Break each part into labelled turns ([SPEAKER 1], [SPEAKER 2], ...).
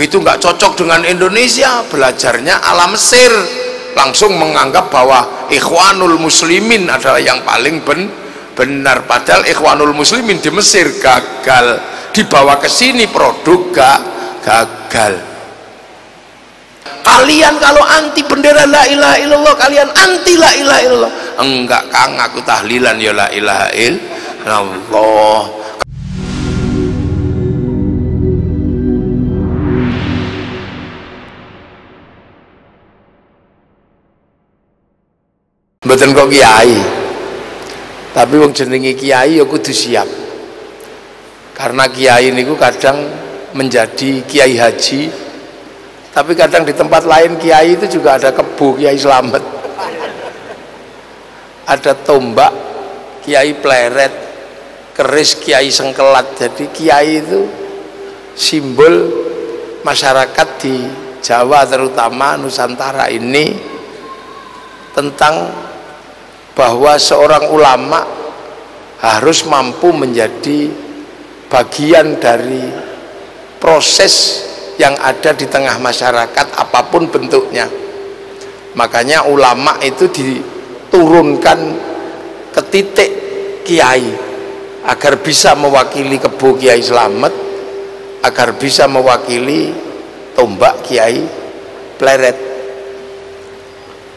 [SPEAKER 1] begitu nggak cocok dengan Indonesia, belajarnya ala Mesir, langsung menganggap bahwa Ikhwanul Muslimin adalah yang paling benar, padahal Ikhwanul Muslimin di Mesir gagal, dibawa ke sini produk gagal. Kalian kalau anti bendera la ilaha illallah, kalian anti la ilaha illallah. Enggak Kang, aku tahlilan ya la ilaha illallah. Mboten kok kiai, tapi wong jenenge kiai ya kudu siap, karena kiai niku kadang menjadi kiai haji, tapi kadang di tempat lain kiai itu juga ada kebo Kiai Slamet, ada tombak Kiai Pleret, keris Kiai Sengkelat. Jadi kiai itu simbol masyarakat di Jawa, terutama Nusantara ini, tentang bahwa seorang ulama harus mampu menjadi bagian dari proses yang ada di tengah masyarakat apapun bentuknya. Makanya ulama itu diturunkan ke titik kiai agar bisa mewakili kebo Kiai Slamet, agar bisa mewakili tombak Kiai Pleret.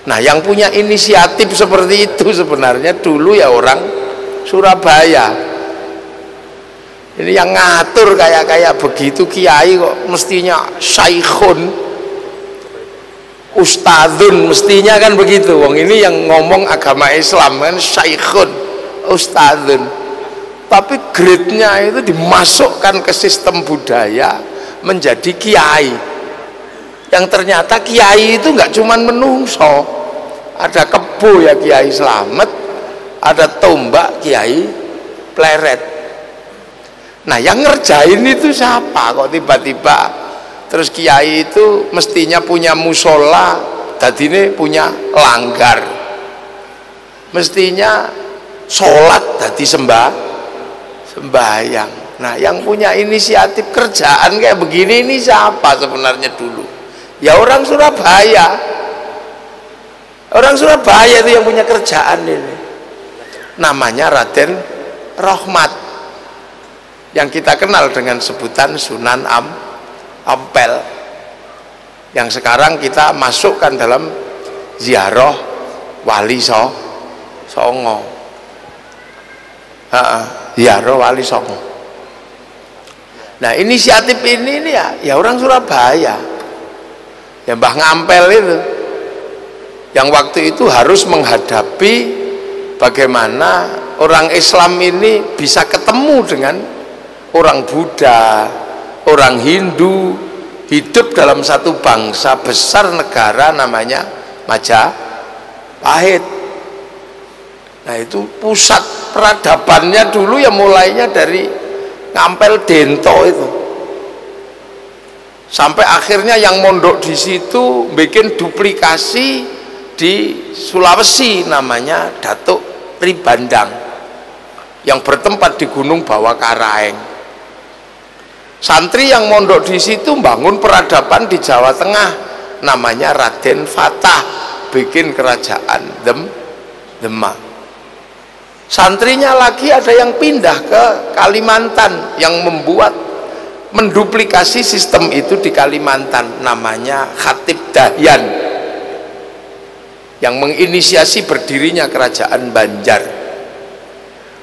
[SPEAKER 1] Nah, yang punya inisiatif seperti itu sebenarnya dulu ya orang Surabaya. Ini yang ngatur kayak begitu kiai kok mestinya syaikhun, ustadzun, mestinya kan begitu. Wong ini yang ngomong agama Islam kan syaikhun, ustadzun. Tapi grade-nya itu dimasukkan ke sistem budaya menjadi kiai. Yang ternyata kiai itu nggak cuman menungso, ada kebo ya Kiai Slamet, ada tombak Kiai Pleret. Nah, yang ngerjain itu siapa? Kok tiba-tiba terus kiai itu mestinya punya musola, dadine punya langgar, mestinya sholat dadi sembahyang. Nah, yang punya inisiatif kerjaan kayak begini ini siapa sebenarnya dulu? Ya orang Surabaya. Orang Surabaya itu yang punya kerjaan ini. Namanya Raden Rohmat, yang kita kenal dengan sebutan Sunan Ampel, yang sekarang kita masukkan dalam ziarah Wali Songo. Ziarah Wali Songo. Nah, inisiatif ini ya orang Surabaya. Ya Mbah Ngampel itu yang waktu itu harus menghadapi bagaimana orang Islam ini bisa ketemu dengan orang Buddha, orang Hindu, hidup dalam satu bangsa besar negara namanya Majapahit. Nah, itu pusat peradabannya dulu ya, mulainya dari Ngampel Dento itu, sampai akhirnya yang mondok di situ bikin duplikasi di Sulawesi namanya Datuk Ribandang yang bertempat di Gunung Bawakaraeng. Santri yang mondok di situ bangun peradaban di Jawa Tengah namanya Raden Fatah, bikin kerajaan Demak. Santrinya lagi ada yang pindah ke Kalimantan yang menduplikasi sistem itu di Kalimantan, namanya Khatib Dahyan, yang menginisiasi berdirinya kerajaan Banjar.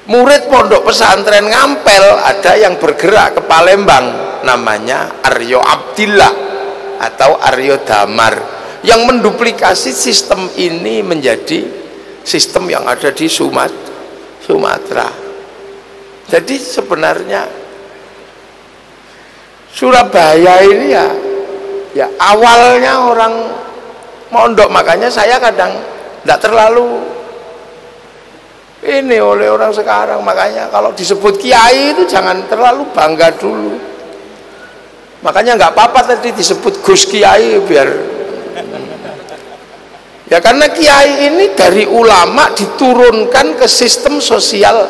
[SPEAKER 1] Murid pondok pesantren Ngampel ada yang bergerak ke Palembang, namanya Aryo Abdillah atau Aryo Damar, yang menduplikasi sistem ini menjadi sistem yang ada di Sumatera. Jadi sebenarnya Surabaya ini ya awalnya orang mondok, makanya saya kadang tidak terlalu ini oleh orang sekarang. Makanya kalau disebut kiai itu jangan terlalu bangga dulu. Makanya nggak apa-apa tadi disebut Gus Kiai, biar ya, karena kiai ini dari ulama diturunkan ke sistem sosial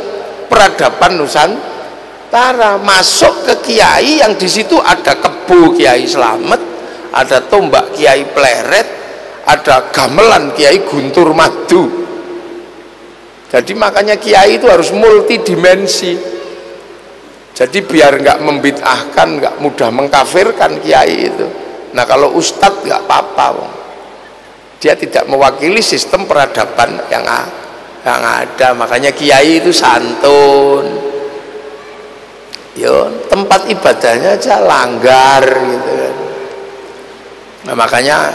[SPEAKER 1] peradaban Tara, masuk ke kiai yang di situ ada kebo Kiai Slamet, ada tombak Kiai Pleret, ada gamelan Kiai Guntur Madu. Jadi makanya kiai itu harus multidimensi. Jadi biar nggak membid'ahkan, nggak mudah mengkafirkan kiai itu. Nah kalau ustadz nggak apa-apa, dia tidak mewakili sistem peradaban yang ada. Makanya kiai itu santun. Yo, tempat ibadahnya aja langgar gitu kan. Nah makanya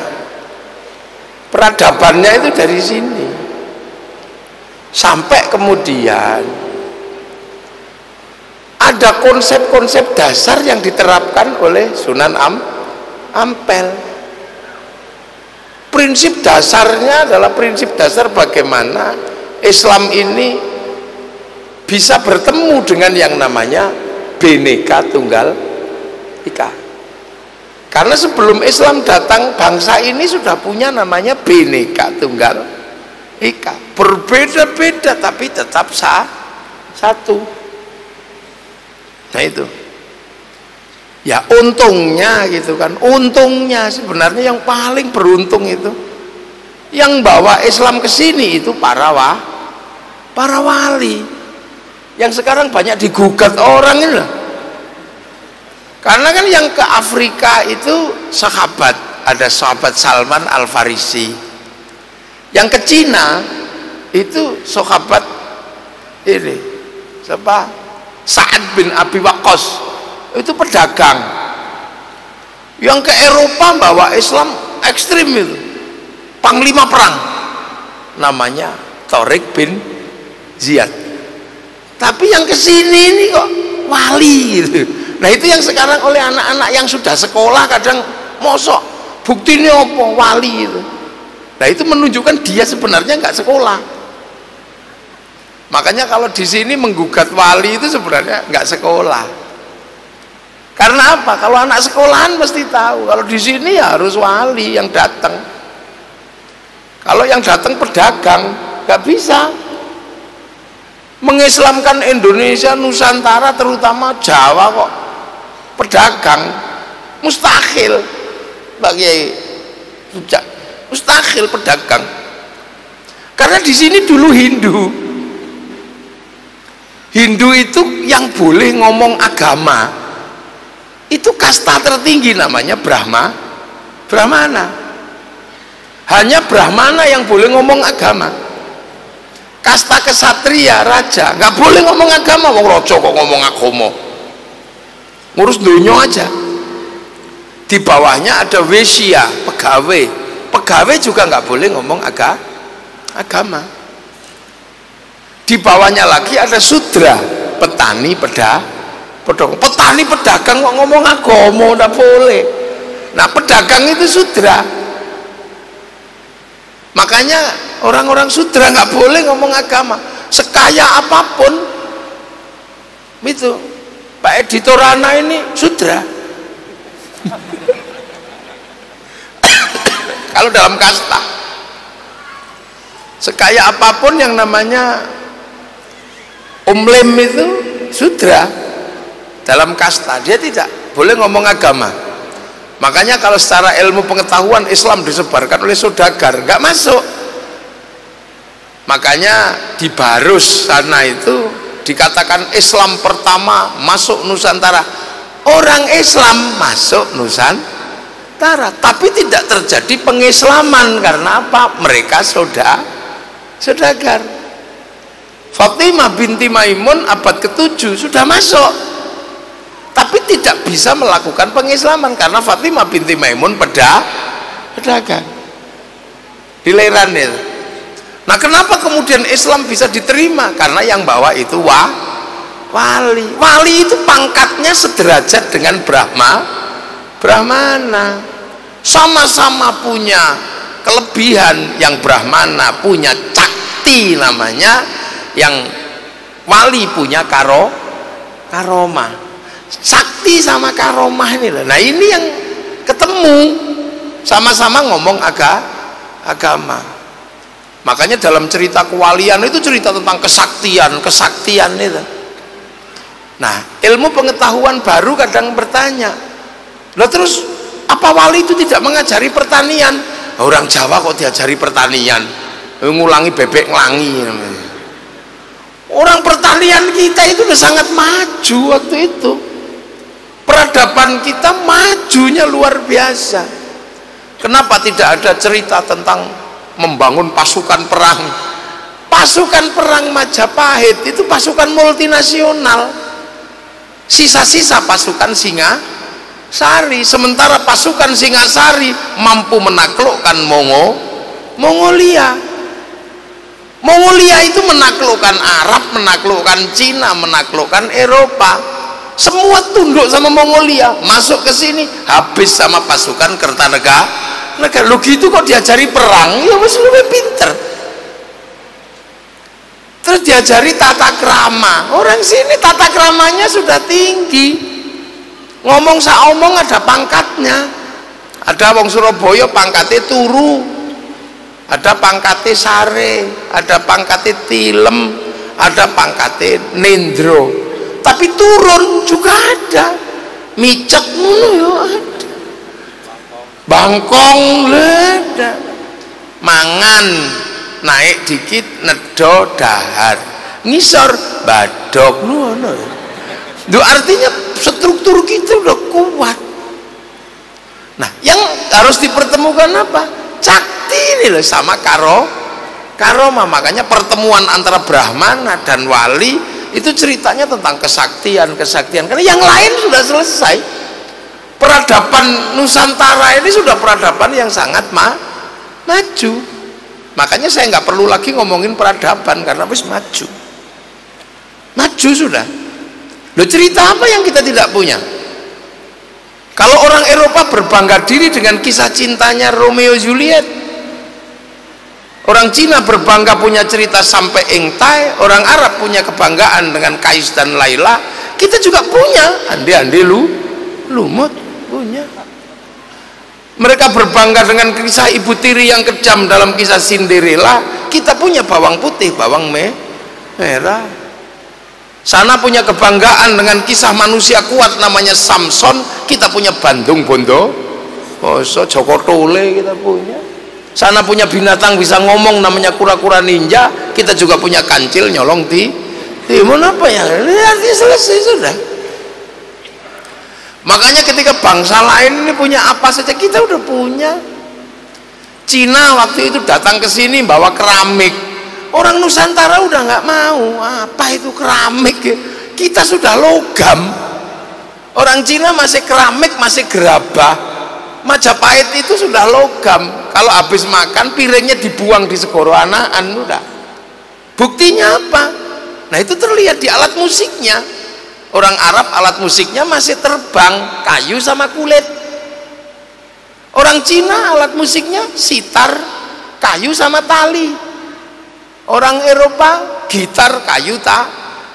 [SPEAKER 1] peradabannya itu dari sini. Sampai kemudian ada konsep-konsep dasar yang diterapkan oleh Sunan Ampel. Prinsip dasarnya adalah prinsip dasar bagaimana Islam ini bisa bertemu dengan yang namanya Bhinneka Tunggal Ika. Karena sebelum Islam datang, bangsa ini sudah punya namanya Bhinneka Tunggal Ika. Berbeda-beda tapi tetap satu. Nah itu. Ya untungnya gitu kan. Untungnya sebenarnya yang paling beruntung itu yang bawa Islam ke sini itu para wali. Yang sekarang banyak digugat orang ini loh. Karena kan yang ke Afrika itu sahabat, ada sahabat Salman Al-Farisi. Yang ke Cina itu sahabat ini siapa? Sa'ad bin Abi Waqqas, itu pedagang. Yang ke Eropa bawa Islam ekstrim itu, panglima perang, namanya Tariq bin Ziyad. Tapi yang kesini ini kok wali gitu. Nah itu yang sekarang oleh anak-anak yang sudah sekolah kadang mosok buktinya apa wali itu. Nah itu menunjukkan dia sebenarnya nggak sekolah. Makanya kalau di sini menggugat wali itu sebenarnya nggak sekolah. Karena apa? Kalau anak sekolahan pasti tahu. Kalau di sini ya harus wali yang datang. Kalau yang datang pedagang nggak bisa. Mengislamkan Indonesia, Nusantara, terutama Jawa kok pedagang mustahil bagi sejak mustahil pedagang. Karena di sini dulu Hindu itu yang boleh ngomong agama itu kasta tertinggi namanya Brahmana. Hanya Brahmana yang boleh ngomong agama. Kasta kesatria, raja, nggak boleh ngomong agama. Wong raja kok ngomong agama, ngurus dunia aja. Di bawahnya ada wesya, pegawai juga nggak boleh ngomong agama. Di bawahnya lagi ada sudra, petani pedagang kok ngomong agama, nggak boleh. Nah pedagang itu sudra. Makanya orang-orang sudra nggak boleh ngomong agama. Sekaya apapun itu Pak Edi Torana ini sudra. Kalau dalam kasta, sekaya apapun yang namanya Lem itu sudra dalam kasta, dia tidak boleh ngomong agama. Makanya kalau secara ilmu pengetahuan Islam disebarkan oleh saudagar nggak masuk. Makanya di Barus sana itu dikatakan Islam pertama masuk Nusantara. Orang Islam masuk Nusantara, tapi tidak terjadi pengislaman. Karena apa? Mereka saudagar. Fatimah binti Maimun abad ke-7 sudah masuk, tapi tidak bisa melakukan pengislaman karena Fatimah binti Maimun pedagang di Leran itu. Nah kenapa kemudian Islam bisa diterima? Karena yang bawa itu wali. Wali itu pangkatnya sederajat dengan Brahmana. Sama-sama punya kelebihan. Yang Brahmana punya cakti namanya, yang wali punya karomah. Sakti sama karomah ini loh. Nah ini yang ketemu, sama-sama ngomong agama. Makanya dalam cerita kewalian itu cerita tentang kesaktian itu. Nah, ilmu pengetahuan baru kadang bertanya, lah terus apa wali itu tidak mengajari pertanian? Orang Jawa kok diajari pertanian, ngulangi bebek ngelangi. Orang pertanian kita itu udah sangat maju waktu itu, peradaban kita majunya luar biasa. Kenapa tidak ada cerita tentang membangun pasukan perang? Pasukan perang Majapahit itu pasukan multinasional, sisa-sisa pasukan Singasari. Sementara pasukan Singasari mampu menaklukkan Mongolia. Mongolia itu menaklukkan Arab, menaklukkan Cina, menaklukkan Eropa. Semua tunduk sama Mongolia. Masuk ke sini habis sama pasukan Kertanegara. Lo gitu kok diajari perang? Ya wis luwih pinter. Terus diajari tata krama. Orang sini tata kramanya sudah tinggi. Ngomong saomong ada pangkatnya. Ada wong Surabaya pangkatnya turu, ada pangkatnya sare, ada pangkatnya tilem, ada pangkatnya nendro. Tapi turun juga ada, micek ngono ya ada, bangkong ada, mangan naik dikit nedo dahar, ngisor badok ngono. Itu artinya struktur kita udah kuat. Nah, yang harus dipertemukan apa? Cakti ini loh sama karoma. Makanya pertemuan antara Brahmana dan wali itu ceritanya tentang kesaktian. Karena yang lain sudah selesai. Peradaban Nusantara ini sudah peradaban yang sangat maju. Makanya saya nggak perlu lagi ngomongin peradaban karena wis maju sudah. Loh, cerita apa yang kita tidak punya? Kalau orang Eropa berbangga diri dengan kisah cintanya Romeo Juliet, orang Cina berbangga punya cerita sampai Engtai, orang Arab punya kebanggaan dengan Kais dan Laila, kita juga punya ande-ande lumut punya. Mereka berbangga dengan kisah ibu tiri yang kejam dalam kisah Cinderella, kita punya bawang putih, bawang merah. Sana punya kebanggaan dengan kisah manusia kuat namanya Samson, kita punya Bandung Bondo, Joko Tole kita punya. Sana punya binatang bisa ngomong namanya kura-kura ninja, kita juga punya kancil nyolong timun apa ya? Artinya selesai sudah. Makanya ketika bangsa lain ini punya apa saja kita udah punya. Cina waktu itu datang ke sini bawa keramik. Orang Nusantara udah nggak mau, apa itu keramik? Kita sudah logam. Orang Cina masih keramik, masih gerabah. Majapahit itu sudah logam. Kalau habis makan piringnya dibuang di segoro anaan udah. Buktinya apa? Nah, itu terlihat di alat musiknya. Orang Arab alat musiknya masih terbang, kayu sama kulit. Orang Cina alat musiknya sitar, kayu sama tali. Orang Eropa gitar, kayu,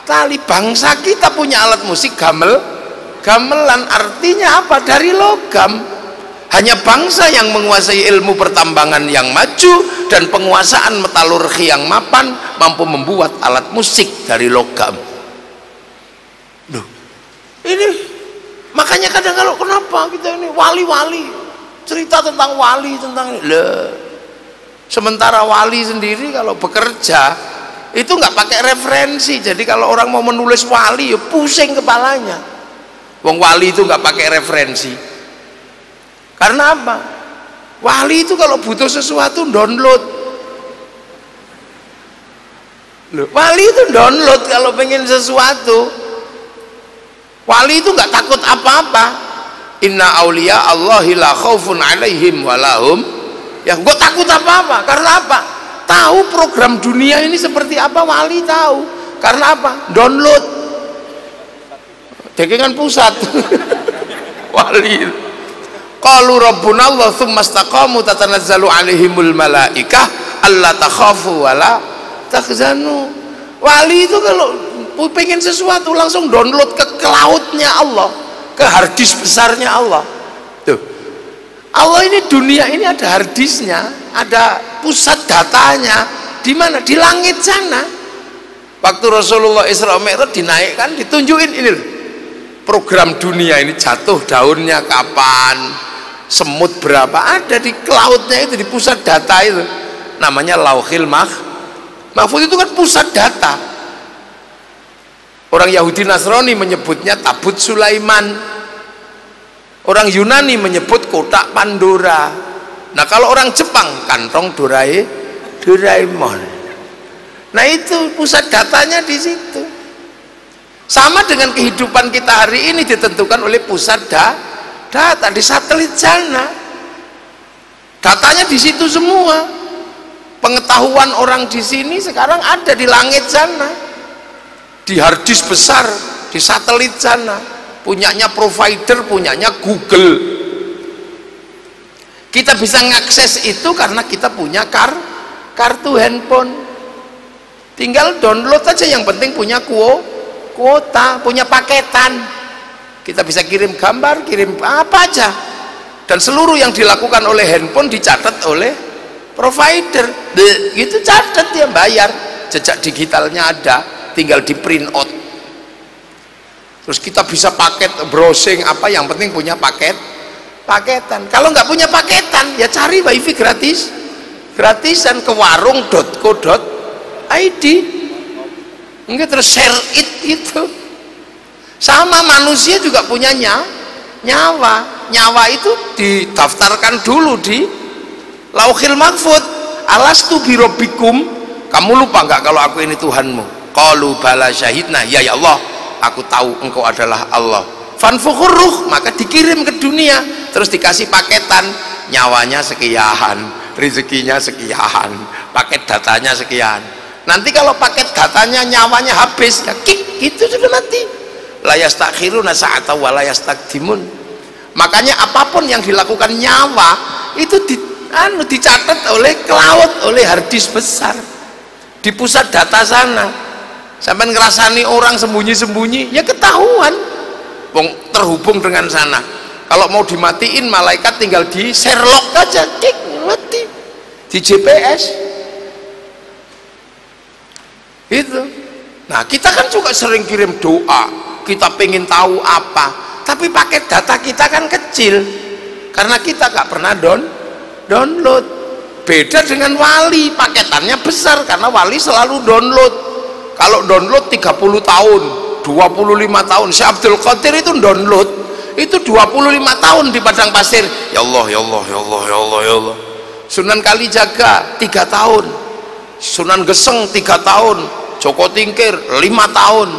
[SPEAKER 1] tali. Bangsa kita punya alat musik gamelan. Artinya apa? Dari logam. Hanya bangsa yang menguasai ilmu pertambangan yang maju dan penguasaan metalurgi yang mapan mampu membuat alat musik dari logam. Duh, ini makanya kadang kalau kenapa kita ini wali-wali cerita tentang wali tentang sementara wali sendiri kalau bekerja itu nggak pakai referensi. Jadi kalau orang mau menulis wali ya pusing kepalanya. Wong wali itu nggak pakai referensi. Karena apa? Wali itu kalau butuh sesuatu download. Loh, wali itu download kalau pengen sesuatu. Wali itu nggak takut apa-apa. Inna auliya Allahi la khaufun alaihim walahum. Ya, gue takut apa-apa. Karena apa? Tahu program dunia ini seperti apa, wali tahu. Karena apa? Download. Dekengan pusat. Wali. Qalu rabbuna Allah tsumma istaqamu tatanazzalu alaihimul malaikah alla takhafu wala tahzanu. Wali itu kalau pengen sesuatu langsung download ke cloud-nya Allah, ke hard disk besarnya Allah. Tuh. Allah ini dunia ini ada harddisknya, ada pusat datanya di mana? Di langit sana. Waktu Rasulullah Isra Mi'raj dinaikkan, ditunjukin ini loh, program dunia ini, jatuh daunnya kapan, semut berapa, ada di cloudnya itu, di pusat data itu, namanya Lauhil Mahfuz. Itu kan pusat data. Orang Yahudi Nasrani menyebutnya tabut Sulaiman, orang Yunani menyebut kotak Pandora. Nah kalau orang Jepang kantong Doraemon. Nah itu pusat datanya di situ. Sama dengan kehidupan kita hari ini ditentukan oleh pusat data di satelit sana. Datanya di situ semua. Pengetahuan orang di sini sekarang ada di langit sana, di hard disk besar, di satelit sana, punyanya provider, punyanya Google. Kita bisa mengakses itu karena kita punya kartu handphone. Tinggal download aja, yang penting punya kuota, punya paketan. Kita bisa kirim gambar, kirim apa aja, dan seluruh yang dilakukan oleh handphone dicatat oleh provider. Gitu, catat, dia bayar, jejak digitalnya ada, tinggal di print out. Terus kita bisa paket browsing apa, yang penting punya paketan. Kalau nggak punya paketan ya cari wifi gratisan ke warung.co.id, enggak, terus share it gitu. Sama manusia juga punya nyawa itu didaftarkan dulu di Lauhil Mahfuz. Alastu birabbikum, kamu lupa nggak kalau aku ini Tuhanmu? Qalu bala syahidna, ya Allah, aku tahu engkau adalah Allah. Fanfukhur ruh, maka dikirim ke dunia, terus dikasih paketan, nyawanya sekian, rezekinya sekian, paket datanya sekian. Nanti kalau paket datanya nyawanya habis, ya kik, gitu sudah mati. La yastakhiruna sa'ata wa la yastaqdimun. Makanya apapun yang dilakukan nyawa itu dicatat oleh cloud, oleh harddisk besar di pusat data sana. Sampai ngerasani orang sembunyi-sembunyi ya ketahuan, terhubung dengan sana. Kalau mau dimatiin, malaikat tinggal di Sherlock aja, klik, mati di GPS itu. Nah kita kan juga sering kirim doa, kita pengen tahu apa, tapi paket data kita kan kecil karena kita gak pernah download. Beda dengan wali, paketannya besar karena wali selalu download. Kalau download 30 tahun, 25 tahun. Syekh Abdul Qadir itu download itu 25 tahun di padang pasir. Ya Allah, ya Allah, ya Allah, ya Allah, ya Allah. Sunan Kalijaga 3 tahun, Sunan Geseng 3 tahun, Joko Tingkir 5 tahun.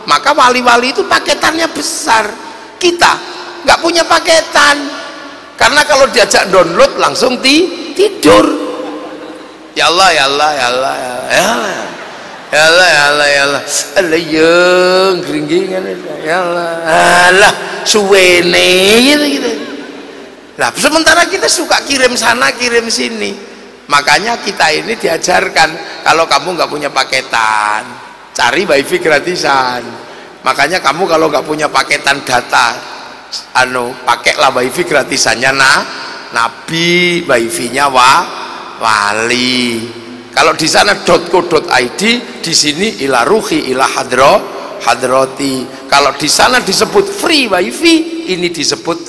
[SPEAKER 1] Maka wali-wali itu paketannya besar. Kita nggak punya paketan karena kalau diajak download langsung tidur. Ya Allah, ya Allah, ya Allah, ya Allah, ya Allah, ya Allah, ya Allah, ya Allah, yang geringgingan, ya Allah, alah suwene gitu. Nah sementara kita suka kirim sana kirim sini. Makanya kita ini diajarkan, kalau kamu nggak punya paketan, cari wifi gratisan. Makanya kamu kalau nggak punya paketan data, pakailah wifi gratisannya Nabi, wifi-nya wali. Kalau di sana .co.id, di sini ila ruhi ila hadrati. Kalau di sana disebut free wifi, ini disebut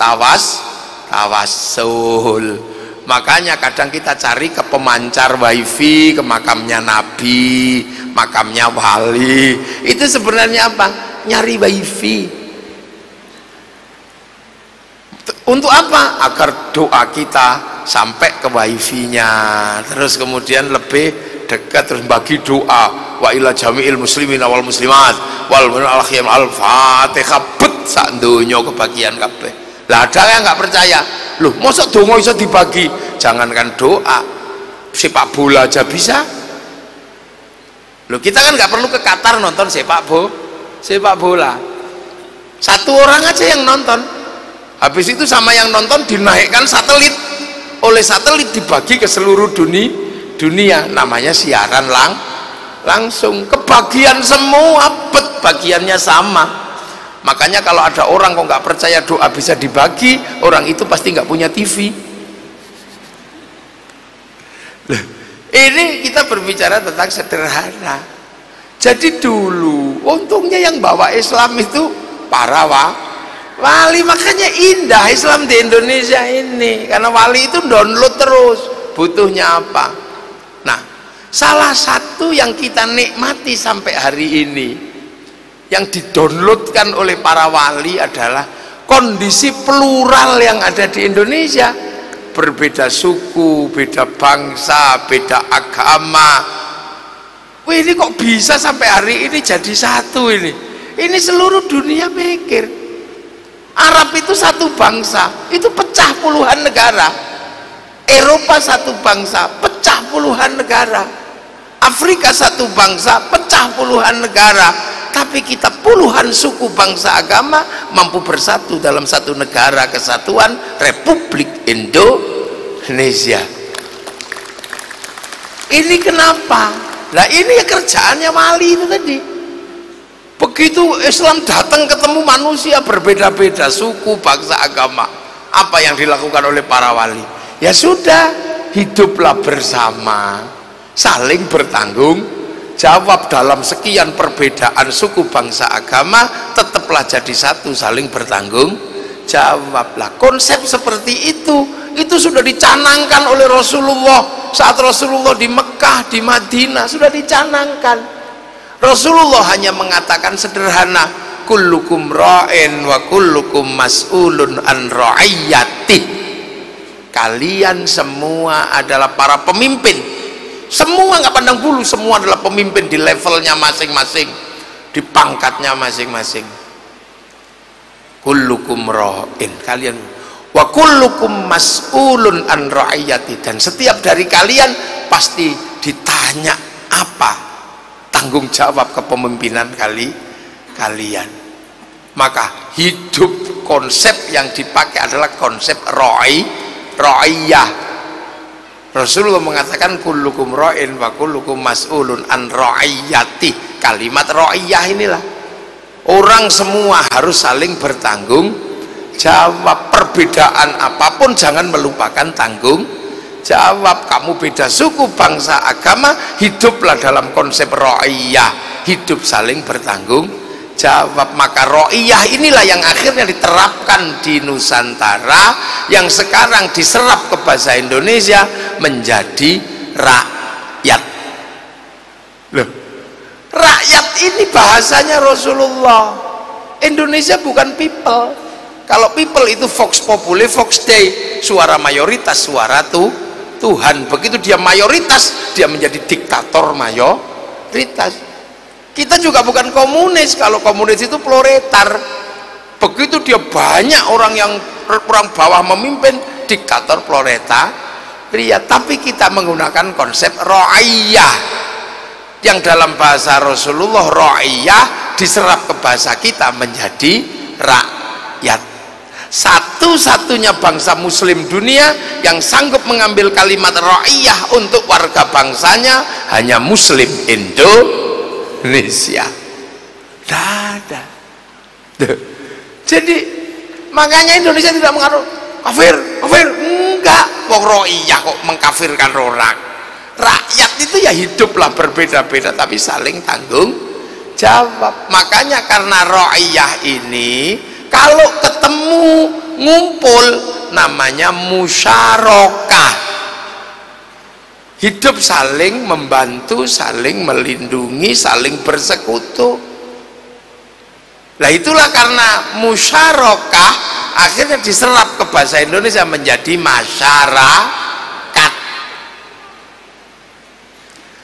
[SPEAKER 1] tawassul. Makanya kadang kita cari ke pemancar wifi, ke makamnya Nabi, makamnya wali. Itu sebenarnya apa? Nyari wifi. Untuk apa? Agar doa kita sampai ke wifi-nya, terus kemudian lebih dekat, terus bagi doa wa ila jami'il muslimin wal muslimat wal mu'min al-fatihah bet sak donya kebagian kabeh. Lah ada yang nggak percaya, loh mosok donga iso dibagi? Jangankan doa, sepak bola aja bisa. Loh kita kan nggak perlu ke Qatar nonton sepak bola, satu orang aja yang nonton, habis itu sama yang nonton dinaikkan satelit, oleh satelit dibagi ke seluruh dunia, namanya siaran langsung, kebagian semua, bagiannya sama. Makanya kalau ada orang kok nggak percaya doa bisa dibagi, orang itu pasti nggak punya TV. Ini kita berbicara tentang sederhana. Jadi dulu untungnya yang bawa Islam itu para wali, makanya indah Islam di Indonesia ini, karena wali itu download terus butuhnya apa. Nah, salah satu yang kita nikmati sampai hari ini yang didownloadkan oleh para wali adalah kondisi plural yang ada di Indonesia. Berbeda suku, beda bangsa, beda agama. Wih, ini kok bisa sampai hari ini jadi satu ini? Ini seluruh dunia mikir. Arab itu satu bangsa, itu pecah puluhan negara. Eropa satu bangsa, pecah puluhan negara. Afrika satu bangsa, pecah puluhan negara. Tapi kita puluhan suku, bangsa, agama mampu bersatu dalam satu negara kesatuan Republik Indonesia. Ini kenapa? Nah, ini ya kerjaannya wali itu tadi. Begitu Islam datang ketemu manusia berbeda-beda suku, bangsa, agama, apa yang dilakukan oleh para wali? Ya sudah, hiduplah bersama, saling bertanggung jawab dalam sekian perbedaan suku, bangsa, agama, tetaplah jadi satu, saling bertanggung jawablah. Konsep seperti itu sudah dicanangkan oleh Rasulullah saat Rasulullah di Mekah, di Madinah, sudah dicanangkan. Rasulullah hanya mengatakan sederhana, kullukum ra'in wa kullukum mas'ulun an ra'iyati. Kalian semua adalah para pemimpin, semua nggak pandang bulu, semua adalah pemimpin di levelnya masing-masing, di pangkatnya masing-masing. Kullukum ra'in, kalian, wa kullukum mas'ulun an ra'iyati, dan setiap dari kalian pasti ditanya apa tanggung jawab kepemimpinan kalian. Maka hidup, konsep yang dipakai adalah konsep ra'iyah. Rasulullah mengatakan kullukum ra'in wa kullukum mas'ulun an ra'iyati. Kalimat ra'iyah inilah, orang semua harus saling bertanggung jawab. Perbedaan apapun jangan melupakan tanggung jawab. Kamu beda suku, bangsa, agama, hiduplah dalam konsep ra'iyah, hidup saling bertanggung jawab. Maka ra'iyah inilah yang akhirnya diterapkan di Nusantara, yang sekarang diserap ke bahasa Indonesia menjadi rakyat. Loh, rakyat ini bahasanya Rasulullah. Indonesia bukan people. Kalau people itu vox populi, vox dei, suara mayoritas, suara Tuhan. Begitu dia mayoritas, dia menjadi diktator mayoritas. Kita juga bukan komunis. Kalau komunis itu proletar. Begitu dia banyak orang yang orang bawah memimpin, diktator proletar. Tapi kita menggunakan konsep ra'iyah, yang dalam bahasa Rasulullah ra'iyah diserap ke bahasa kita menjadi rakyat. Satu-satunya bangsa muslim dunia yang sanggup mengambil kalimat ra'iyah untuk warga bangsanya hanya muslim Indonesia. Ada. Jadi makanya Indonesia tidak mengaruh kafir, enggak. Wong ra'iyah kok mengkafirkan orang. Rakyat itu ya hiduplah berbeda-beda tapi saling tanggung jawab. Makanya karena ra'iyah ini, kalau ketemu ngumpul namanya musyarakah, hidup saling membantu, saling melindungi, saling bersekutu. Nah, itulah karena musyarakah akhirnya diserap ke bahasa Indonesia menjadi masyarakat.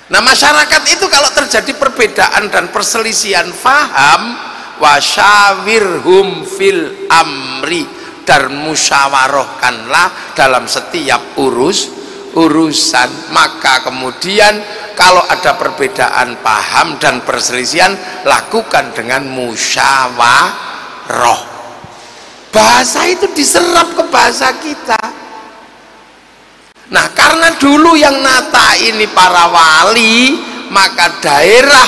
[SPEAKER 1] Nah, masyarakat itu kalau terjadi perbedaan dan perselisihan faham, wasyawirhum fil amri, dan musyawarahkanlah dalam setiap urusan. Maka kemudian kalau ada perbedaan paham dan perselisihan, lakukan dengan musyawarah. Bahasa itu diserap ke bahasa kita. Nah, karena dulu yang nata ini para wali, maka daerah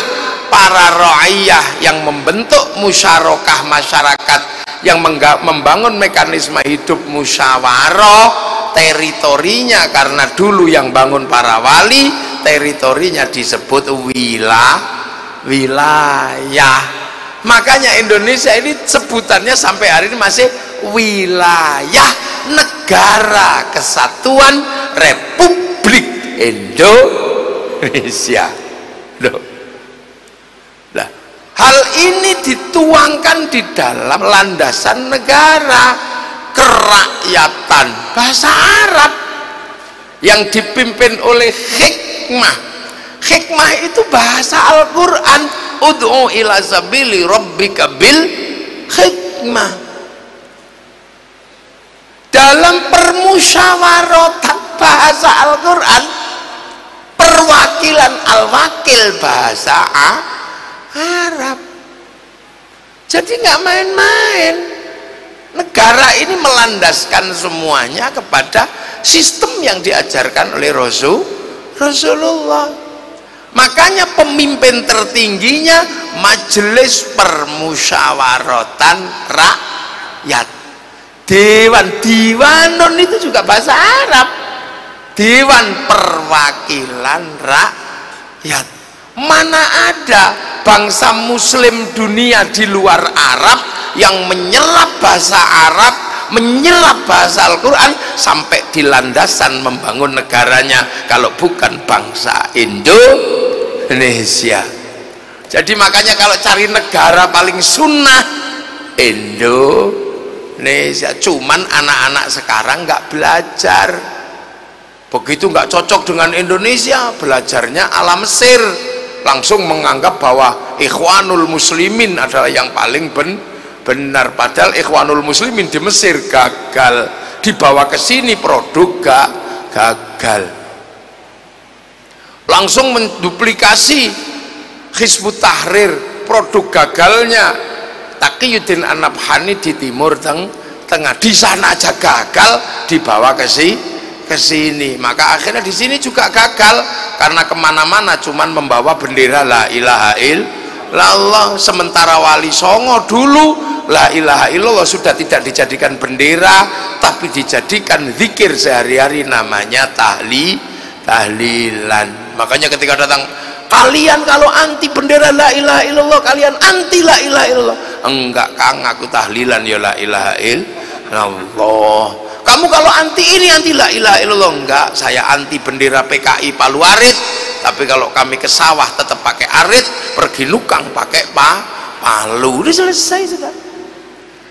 [SPEAKER 1] para ra'iyah yang membentuk musyarakah masyarakat, yang membangun mekanisme hidup musyawarah, teritorinya karena dulu yang bangun para wali, teritorinya disebut wilayah. Makanya Indonesia ini sebutannya sampai hari ini masih wilayah negara kesatuan Republik Indonesia. Loh. Nah, hal ini dituangkan di dalam landasan negara kerakyatan bahasa Arab yang dipimpin oleh hikmah. Hikmah itu bahasa Al-Quran, ud'u ila sabili rabbika bil hikmah. Dalam permusyawaratan bahasa Al-Quran, perwakilan al-wakil bahasa Arab. Jadi nggak main-main. Negara ini melandaskan semuanya kepada sistem yang diajarkan oleh Rasulullah. Makanya pemimpin tertingginya Majelis Permusyawaratan Rakyat. Diwan itu juga bahasa Arab. Dewan Perwakilan Rakyat. Mana ada bangsa muslim dunia di luar Arab yang menyerap bahasa Arab, menyerap bahasa Al-Quran sampai di landasan membangun negaranya kalau bukan bangsa Indonesia. Jadi makanya kalau cari negara paling sunnah Indonesia. Cuman anak-anak sekarang nggak belajar, begitu nggak cocok dengan Indonesia, belajarnya ala Mesir, langsung menganggap bahwa Ikhwanul Muslimin adalah yang paling benar. Padahal Ikhwanul Muslimin di Mesir gagal, dibawa ke sini produk gagal. Langsung menduplikasi Hizbut Tahrir, produk gagalnya Taqiyuddin An-Nabhani di Timur Tengah. Di sana aja gagal, dibawa ke sini. Maka akhirnya di sini juga gagal karena kemana-mana cuman membawa bendera la ilaha illallah. Sementara Wali Songo dulu la ilaha illallah sudah tidak dijadikan bendera, tapi dijadikan zikir sehari-hari, namanya tahlilan. Makanya ketika datang, kalian kalau anti bendera la ilaha illallah, kalian anti la ilaha illallah. Enggak Kang, aku tahlilan ya la ilaha illallah. Kamu kalau anti ini, anti la ilaha illallah. Enggak, saya anti bendera PKI Palu Arit, tapi kalau kami ke sawah tetap pakai arit, pergi nukang pakai palu. Udah selesai sudah.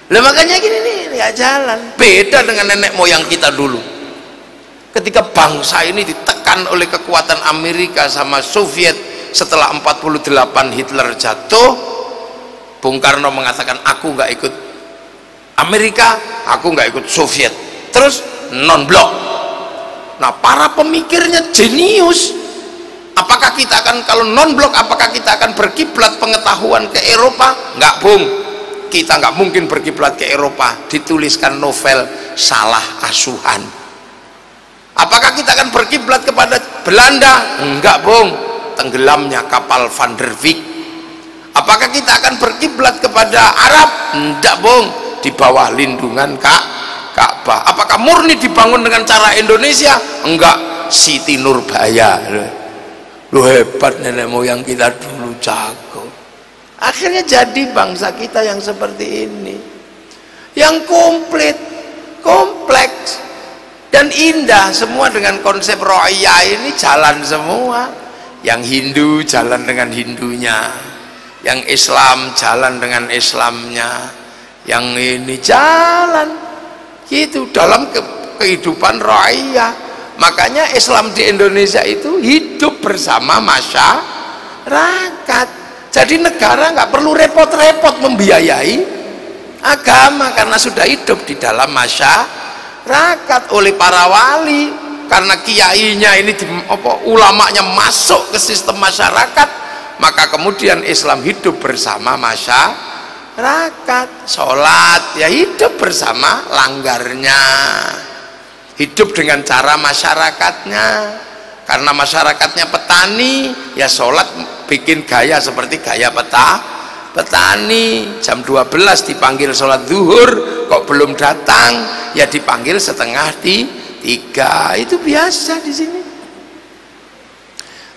[SPEAKER 1] Lah makanya gini nih, nggak jalan. Beda dengan nenek moyang kita dulu. Ketika bangsa ini ditekan oleh kekuatan Amerika sama Soviet setelah 48 Hitler jatuh, Bung Karno mengatakan aku nggak ikut Amerika, aku nggak ikut Soviet, terus non-blok. Nah, para pemikirnya jenius. Apakah kita akan, kalau non-blok, apakah kita akan berkiblat pengetahuan ke Eropa? Nggak, Bung, kita nggak mungkin berkiblat ke Eropa. Dituliskan novel Salah Asuhan. Apakah kita akan berkiblat kepada Belanda? Enggak, Bung, tenggelamnya kapal Van der Wijk. Apakah kita akan berkiblat kepada Arab? Enggak, Bung, di bawah lindungan Ka'bah. Apakah murni dibangun dengan cara Indonesia? Enggak, Siti Nurbaya. Lu hebat, nenek moyang kita dulu jago. Akhirnya jadi bangsa kita yang seperti ini, yang komplit, kompleks dan indah, semua dengan konsep ro'iyah ini jalan semua. Yang Hindu jalan dengan Hindunya, yang Islam jalan dengan Islamnya, yang ini jalan gitu dalam kehidupan ro'iyah. Makanya Islam di Indonesia itu hidup bersama masyarakat. Jadi negara nggak perlu repot-repot membiayai agama karena sudah hidup di dalam masyarakat oleh para wali. Karena kiainya ini ulamanya masuk ke sistem masyarakat, maka kemudian Islam hidup bersama masyarakat. Sholat ya hidup bersama langgarnya, hidup dengan cara masyarakatnya. Karena masyarakatnya petani, ya sholat bikin gaya seperti gaya petani. Jam 12 dipanggil sholat zuhur, kok belum datang, ya dipanggil setengah 3. Itu biasa di sini.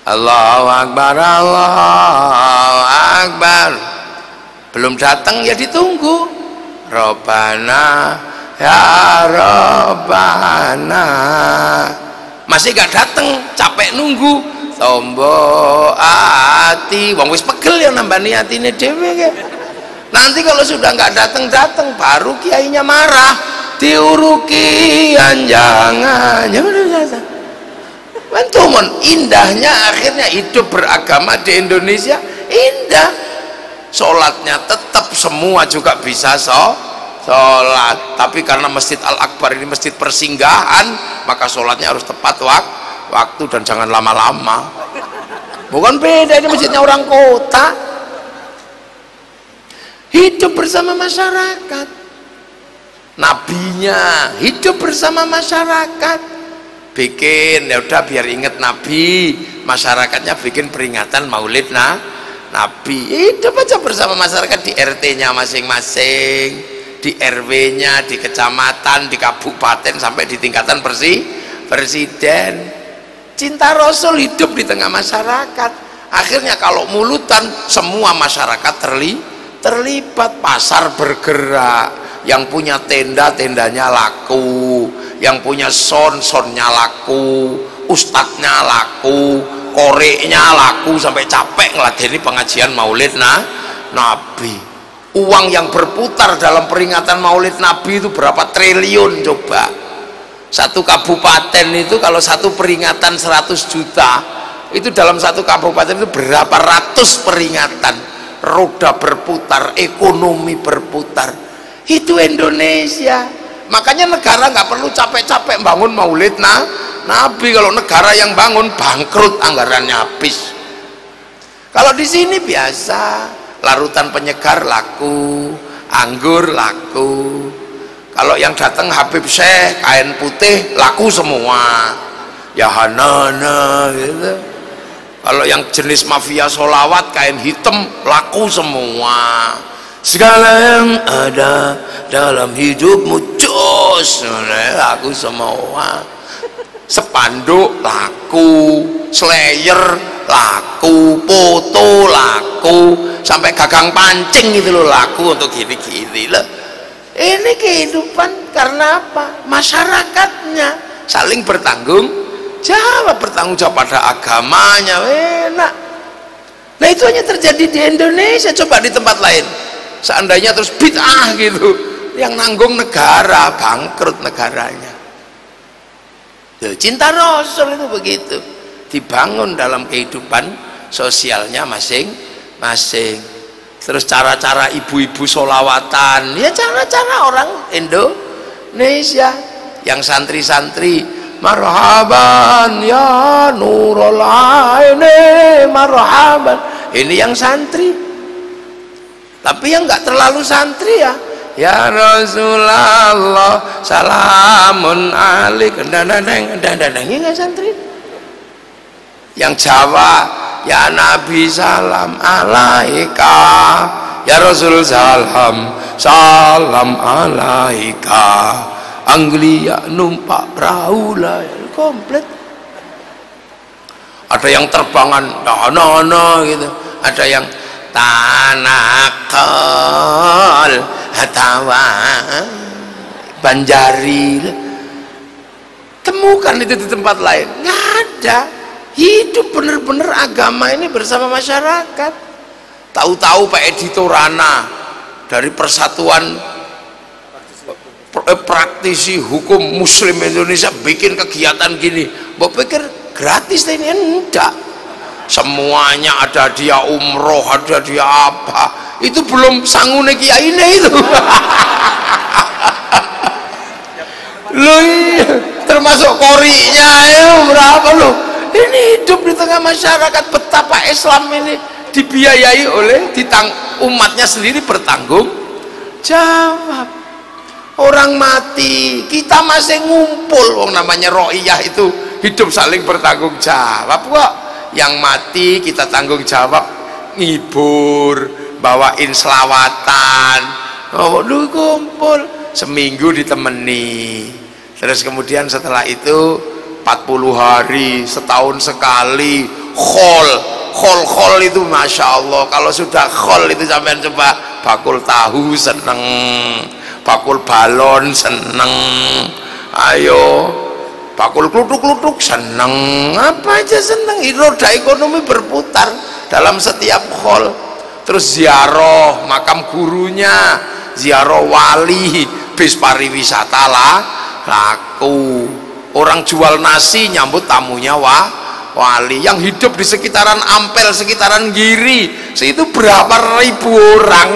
[SPEAKER 1] Allahu Akbar, Allahu Akbar. Belum datang ya ditunggu. Robbana ya Robbana. Masih gak datang, capek nunggu. Tombo ati, wong wis pegel ya nambani atine dhewe ya. Nanti kalau sudah nggak datang baru kiainya marah, diuruki jangan datang. Mantumun indahnya akhirnya hidup beragama di Indonesia indah. Sholatnya tetap semua juga bisa sholat, tapi karena Masjid Al-Akbar ini masjid persinggahan, maka sholatnya harus tepat waktu dan jangan lama-lama. Bukan beda, ini masjidnya orang kota. Hidup bersama masyarakat, nabinya hidup bersama masyarakat, bikin ya udah biar inget nabi, masyarakatnya bikin peringatan maulid nabi, hidup aja bersama masyarakat di RT-nya masing-masing, di RW-nya, di kecamatan, di kabupaten, sampai di tingkatan presiden. Cinta Rasul hidup di tengah masyarakat. Akhirnya kalau mulutan semua masyarakat terlibat, pasar bergerak, yang punya tenda-tendanya laku, yang punya soundnya laku, ustadznya laku, koreknya laku, sampai capek ngeladeni pengajian maulid nabi. Uang yang berputar dalam peringatan maulid nabi itu berapa triliun coba. Satu kabupaten itu kalau satu peringatan 100 juta, itu dalam satu kabupaten itu berapa ratus peringatan. Roda berputar, ekonomi berputar. Itu Indonesia. Makanya negara nggak perlu capek-capek bangun maulid nabi. Kalau negara yang bangun bangkrut, anggarannya habis. Kalau di sini biasa, larutan penyegar laku, anggur laku. Kalau yang datang Habib Syekh kain putih laku semua, ya hanana gitu. Kalau yang jenis mafia solawat kain hitam laku semua. Segala yang ada dalam hidupmu jos laku semua. Spanduk laku, slayer laku, foto laku, sampai gagang pancing gitu loh laku untuk gini-gini loh. Ini kehidupan karena apa? Masyarakatnya saling bertanggung jawab pada agamanya, enak. Nah itu hanya terjadi di Indonesia. Coba di tempat lain, seandainya terus bid'ah gitu, yang nanggung negara, bangkrut negaranya. Cinta Rasul itu begitu, dibangun dalam kehidupan sosialnya masing-masing. Terus cara-cara ibu-ibu solawatan, ya cara-cara orang Indonesia. Yang santri-santri, marhaban ya nurul aini marhaban, ini yang santri. Tapi yang nggak terlalu santri ya Rasulullah salamun alaik, ini nggak santri. Yang Jawa, ya Nabi salam alaika, ya Rasul salam alaika. Anglia numpak perahu lah, komplit. Ada yang terbangan no gitu, ada yang tanakal hatawa Banjari. Temukan itu di tempat lain, nggak ada. Hidup bener-bener agama ini bersama masyarakat. Tahu-tahu Pak Edi Torana dari Persatuan Praktisi Hukum Muslim Indonesia bikin kegiatan gini, mbok pikir gratis ini? Enggak, semuanya ada, dia umroh, ada dia apa, itu belum sangune kiai ini itu. Loh iya, termasuk korinya ya berapa loh. Ini hidup di tengah masyarakat, betapa Islam ini dibiayai oleh umatnya sendiri, bertanggung jawab. Orang mati kita masih ngumpul, wong namanya ro'iyah itu hidup saling bertanggung jawab kok. Yang mati kita tanggung jawab, ngibur, bawain selawatan, lu kumpul seminggu ditemani. Terus kemudian setelah itu 40 hari, setahun sekali khol itu masya Allah. Kalau sudah khol itu sampean coba bakul tahu seneng, bakul balon seneng, ayo bakul klutuk-klutuk seneng, apa aja seneng. Roda ekonomi berputar dalam setiap khol. Terus ziarah makam gurunya, ziarah wali, bis pariwisata lah laku. Orang jual nasi nyambut tamunya wali. Yang hidup di sekitaran Ampel, sekitaran Giri, itu berapa ribu orang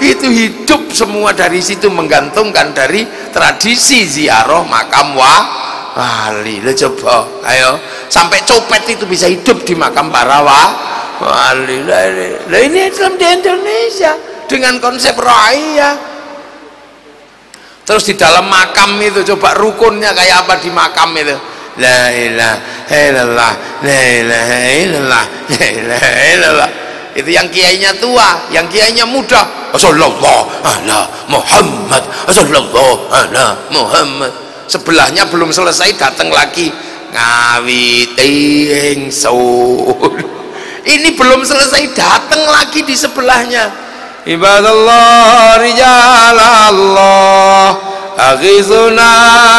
[SPEAKER 1] itu hidup semua dari situ, menggantungkan dari tradisi ziarah makam wali. Lo coba, ayo, sampai copet itu bisa hidup di makam para wali. Lah ini Islam di Indonesia dengan konsep raya. Terus di dalam makam itu coba rukunnya kayak apa di makam itu? La ilaha illallah, la ilaha illallah, la ilaha illallah. Itu yang kiainya tua, yang kiainya muda. Sallallahu ala Muhammad, sallallahu ala Muhammad. Sebelahnya belum selesai datang lagi ngawiti ingsun. Ini belum selesai datang lagi di sebelahnya. Ibadallah rijalallah aghizuna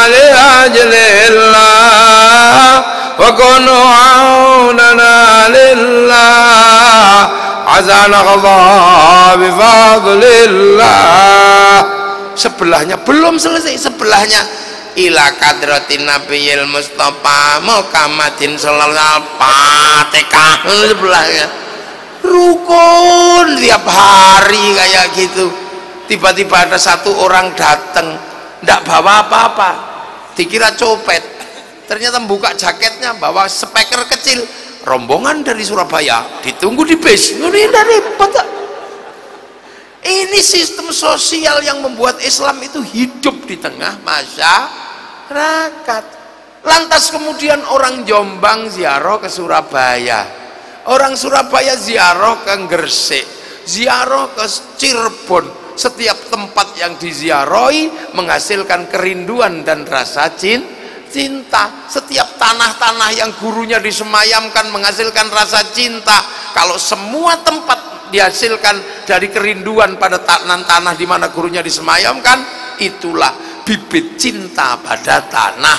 [SPEAKER 1] li ajlillah wa kunu aunana lillah azana qadha bi fadlillah. Sebelahnya belum selesai, sebelahnya ila kadratin nabiyil mustafa Muhammadin sallallahu alaihi Fatihah. Sebelahnya rukun tiap hari kayak gitu. Tiba-tiba ada satu orang datang ndak bawa apa-apa, dikira copet, ternyata buka jaketnya bawa speaker kecil, rombongan dari Surabaya ditunggu di bis. Ini sistem sosial yang membuat Islam itu hidup di tengah masyarakat. Lantas kemudian orang Jombang ziarah ke Surabaya, orang Surabaya ziarah ke Gresik, ziarah ke Cirebon. Setiap tempat yang diziarahi menghasilkan kerinduan dan rasa cinta. Setiap tanah-tanah yang gurunya disemayamkan menghasilkan rasa cinta. Kalau semua tempat dihasilkan dari kerinduan pada tanah di mana gurunya disemayamkan, itulah bibit cinta pada tanah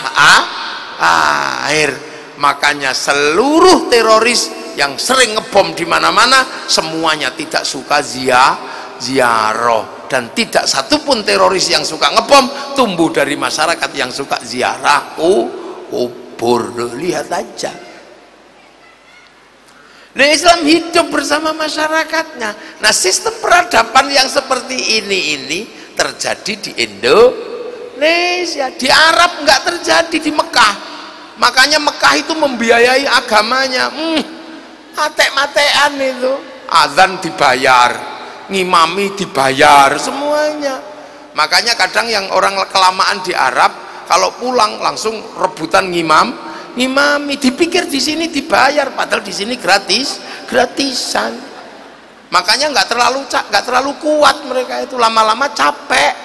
[SPEAKER 1] air. Makanya seluruh teroris yang sering ngebom di mana-mana semuanya tidak suka ziarah, dan tidak satupun teroris yang suka ngebom tumbuh dari masyarakat yang suka ziarah kubur. Lihat aja. Nah, Islam hidup bersama masyarakatnya. Nah, sistem peradaban yang seperti ini terjadi di Indonesia. Di Arab nggak terjadi, di Mekah. Makanya Mekah itu membiayai agamanya. Matek-matean itu, azan dibayar, ngimami dibayar, semuanya. Makanya kadang yang orang kelamaan di Arab kalau pulang langsung rebutan ngimami, dipikir di sini dibayar, padahal di sini gratisan. Makanya nggak terlalu kuat mereka itu, lama-lama capek.